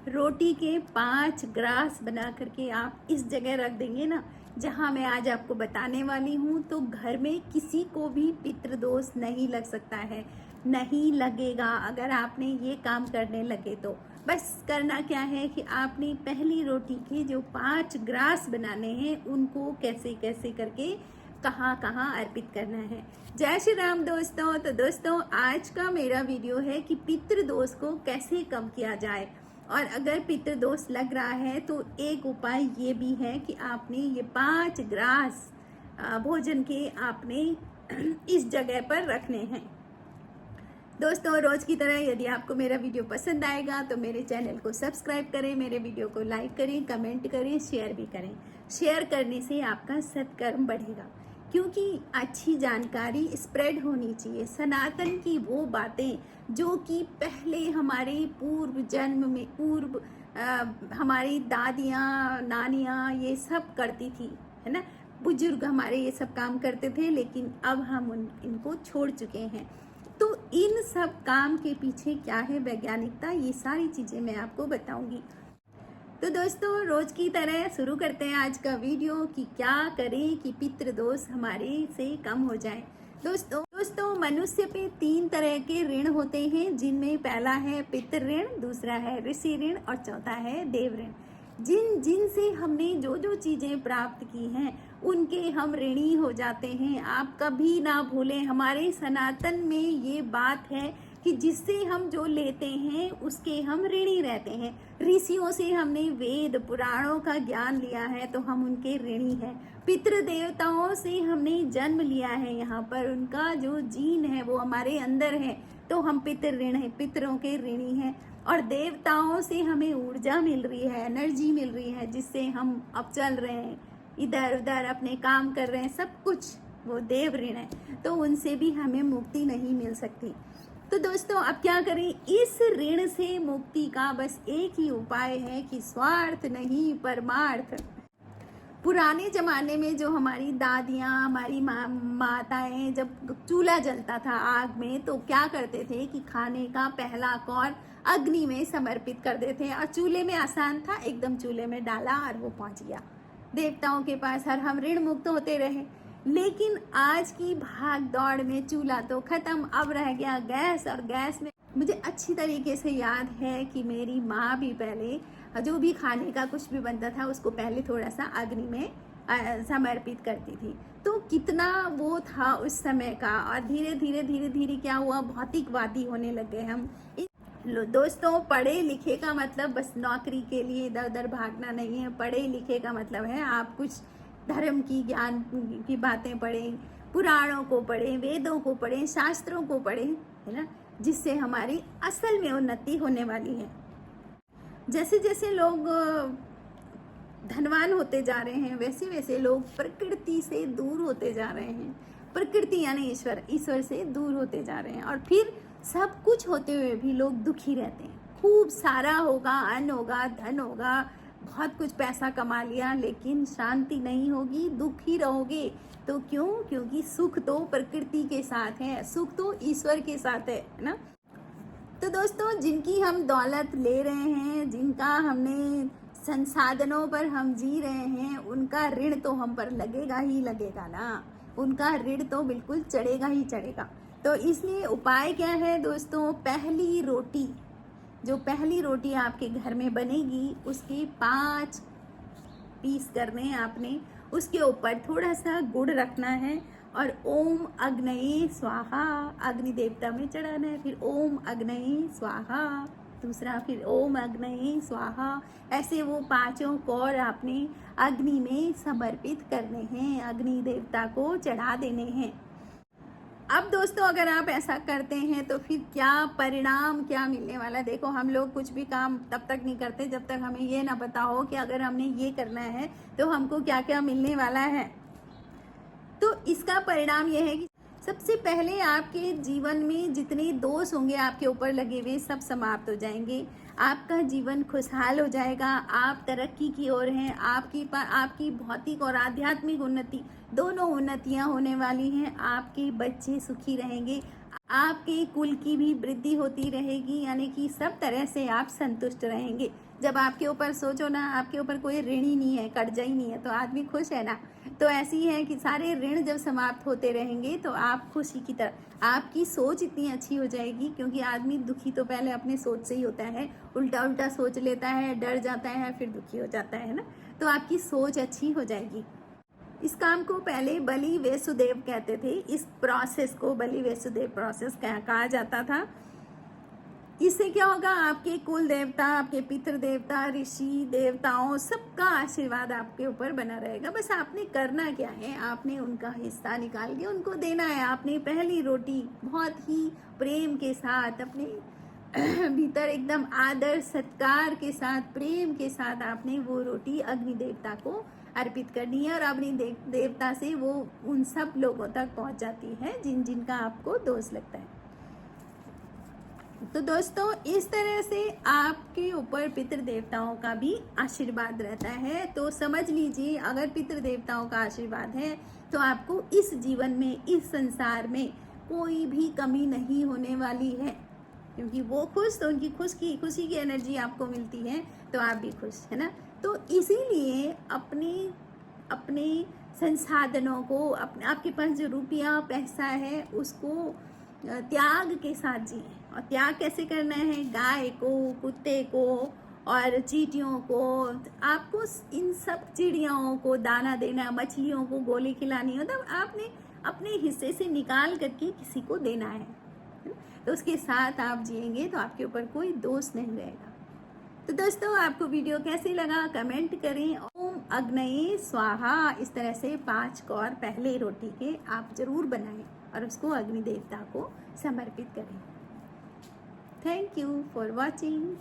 रोटी के 5 ग्रास बना करके आप इस जगह रख देंगे ना जहां मैं आज आपको बताने वाली हूं, तो घर में किसी को भी पितृदोष नहीं लग सकता है, नहीं लगेगा। अगर आपने ये काम करने लगे तो बस करना क्या है कि आपने पहली रोटी के जो 5 ग्रास बनाने हैं उनको कैसे कैसे करके कहाँ कहाँ अर्पित करना है। जय श्री राम दोस्तों। तो दोस्तों, आज का मेरा वीडियो है कि पितृदोष को कैसे कम किया जाए। और अगर पितृदोष लग रहा है तो एक उपाय ये भी है कि आपने ये 5 ग्रास भोजन के आपने इस जगह पर रखने हैं। दोस्तों, रोज की तरह यदि आपको मेरा वीडियो पसंद आएगा तो मेरे चैनल को सब्सक्राइब करें, मेरे वीडियो को लाइक करें, कमेंट करें, शेयर भी करें। शेयर करने से आपका सत्कर्म बढ़ेगा, क्योंकि अच्छी जानकारी स्प्रेड होनी चाहिए। सनातन की वो बातें जो कि पहले हमारे पूर्व जन्म में हमारी दादियाँ नानियाँ ये सब करती थी, है ना। बुजुर्ग हमारे ये सब काम करते थे, लेकिन अब हम इनको छोड़ चुके हैं। तो इन सब काम के पीछे क्या है वैज्ञानिकता, ये सारी चीजें मैं आपको बताऊंगी। तो दोस्तों, रोज की तरह शुरू करते हैं आज का वीडियो कि क्या करें कि पितृदोष हमारे से कम हो जाए। दोस्तों, मनुष्य पे 3 तरह के ऋण होते हैं, जिनमें पहला है पितृ ऋण, दूसरा है ऋषि ऋण और चौथा है देव ऋण। जिन से हमने जो जो चीजें प्राप्त की हैं उनके हम ऋणी हो जाते हैं। आप कभी ना भूलें, हमारे सनातन में ये बात है कि जिससे हम जो लेते हैं उसके हम ऋणी रहते हैं। ऋषियों से हमने वेद पुराणों का ज्ञान लिया है तो हम उनके ऋणी हैं। पितृ देवताओं से हमने जन्म लिया है, यहाँ पर उनका जो जीन है वो हमारे अंदर है, तो हम पितृ ऋण है, पितरों के ऋणी हैं। और देवताओं से हमें ऊर्जा मिल रही है, एनर्जी मिल रही है, जिससे हम अब चल रहे हैं, इधर उधर अपने काम कर रहे हैं, सब कुछ वो देव ऋण है, तो उनसे भी हमें मुक्ति नहीं मिल सकती। तो दोस्तों, अब क्या करें, इस ऋण से मुक्ति का बस एक ही उपाय है कि स्वार्थ नहीं परमार्थ। पुराने जमाने में जो हमारी दादियाँ, हमारी माताएं, जब चूल्हा जलता था आग में, तो क्या करते थे कि खाने का पहला कौर अग्नि में समर्पित कर देते हैं। और चूल्हे में आसान था, एकदम चूल्हे में डाला और वो पहुंच गया देवताओं के पास, और हम ऋण मुक्त होते रहे। लेकिन आज की भाग दौड़ में चूल्हा तो खत्म, अब रह गया गैस। और गैस में मुझे अच्छी तरीके से याद है कि मेरी माँ भी पहले जो भी खाने का कुछ भी बनता था उसको पहले थोड़ा सा अग्नि में समर्पित करती थी। तो कितना वो था उस समय का। और धीरे धीरे क्या हुआ, भौतिकवादी होने लगे हम। दोस्तों, पढ़े लिखे का मतलब बस नौकरी के लिए इधर उधर भागना नहीं है। पढ़े लिखे का मतलब है आप कुछ धर्म की ज्ञान की बातें पढ़ें, पुराणों को पढ़ें, वेदों को पढ़ें, शास्त्रों को पढ़ें, है ना, जिससे हमारी असल में उन्नति होने वाली है। जैसे जैसे लोग धनवान होते जा रहे हैं, वैसे वैसे लोग प्रकृति से दूर होते जा रहे हैं। प्रकृति यानी ईश्वर से दूर होते जा रहे हैं। और फिर सब कुछ होते हुए भी लोग दुखी रहते हैं। खूब सारा होगा, अन्न होगा, धन होगा, बहुत कुछ पैसा कमा लिया, लेकिन शांति नहीं होगी, दुखी रहोगे। तो क्यों? क्योंकि सुख तो प्रकृति के साथ है, सुख तो ईश्वर के साथ है ना। तो दोस्तों, जिनकी हम दौलत ले रहे हैं, जिनका हमने संसाधनों पर हम जी रहे हैं, उनका ऋण तो हम पर लगेगा ही लगेगा ना। उनका ऋण तो बिल्कुल चढ़ेगा ही चढ़ेगा। तो इसलिए उपाय क्या है दोस्तों, पहली रोटी आपके घर में बनेगी, उसके 5 पीस करने हैं आपने। उसके ऊपर थोड़ा सा गुड़ रखना है और ओम अग्नये स्वाहा अग्नि देवता में चढ़ाना है। फिर ओम अग्नये स्वाहा, दूसरा फिर ओम अग्नये स्वाहा। ऐसे वो 5 कौर आपने अग्नि में समर्पित करने हैं, अग्नि देवता को चढ़ा देने हैं। अब दोस्तों, अगर आप ऐसा करते हैं तो फिर क्या परिणाम क्या मिलने वाला है। देखो, हम लोग कुछ भी काम तब तक नहीं करते जब तक हमें ये ना पता हो कि अगर हमने ये करना है तो हमको क्या क्या मिलने वाला है। तो इसका परिणाम यह है कि सबसे पहले आपके जीवन में जितने दोष होंगे आपके ऊपर लगे हुए, सब समाप्त हो जाएंगे। आपका जीवन खुशहाल हो जाएगा, आप तरक्की की ओर हैं। आपकी भौतिक और आध्यात्मिक उन्नति, दोनों उन्नतियां होने वाली हैं। आपके बच्चे सुखी रहेंगे, आपके कुल की भी वृद्धि होती रहेगी, यानी कि सब तरह से आप संतुष्ट रहेंगे। जब आपके ऊपर सोचो ना, आपके ऊपर कोई ऋण ही नहीं है, कर्जा ही नहीं है, तो आदमी खुश है ना। तो ऐसी है कि सारे ऋण जब समाप्त होते रहेंगे तो आप खुशी की तरह, आपकी सोच इतनी अच्छी हो जाएगी, क्योंकि आदमी दुखी तो पहले अपने सोच से ही होता है, उल्टा उल्टा सोच लेता है, डर जाता है, फिर दुखी हो जाता है ना। तो आपकी सोच अच्छी हो जाएगी। इस काम को पहले बलि वसुदेव कहते थे, इस प्रोसेस को बलि वसुदेव प्रोसेस कहा जाता था। इससे क्या होगा, आपके कुल देवता, आपके पितृ देवता, ऋषि देवताओं, सबका आशीर्वाद आपके ऊपर बना रहेगा। बस आपने करना क्या है, आपने उनका हिस्सा निकाल के उनको देना है। आपने पहली रोटी बहुत ही प्रेम के साथ, अपने भीतर एकदम आदर सत्कार के साथ, प्रेम के साथ आपने वो रोटी अग्नि देवता को अर्पित करनी है, और अग्नि देवता से वो उन सब लोगों तक पहुंच जाती है जिनका आपको दोष लगता है। तो दोस्तों, इस तरह से आपके ऊपर पितृ देवताओं का भी आशीर्वाद रहता है। तो समझ लीजिए, अगर पितृ देवताओं का आशीर्वाद है तो आपको इस जीवन में, इस संसार में कोई भी कमी नहीं होने वाली है, क्योंकि वो खुश, तो उनकी खुशी की एनर्जी आपको मिलती है, तो आप भी खुश, है ना। तो इसीलिए अपने संसाधनों को, आपके पास जो रुपया पैसा है उसको त्याग के साथ जिए। और त्याग कैसे करना है, गाय को, कुत्ते को और चींटियों को, आपको इन सब चिड़ियाओं को दाना देना, मछलियों को गोली खिलानी, मतलब आपने अपने हिस्से से निकाल करके किसी को देना है। तो उसके साथ आप जिएंगे तो आपके ऊपर कोई दोष नहीं रहेगा। तो दोस्तों, आपको वीडियो कैसे लगा कमेंट करें। ओम अग्नये स्वाहा, इस तरह से 5 कौर पहले रोटी के आप जरूर बनाएं और उसको अग्नि देवता को समर्पित करें। Thank you for watching.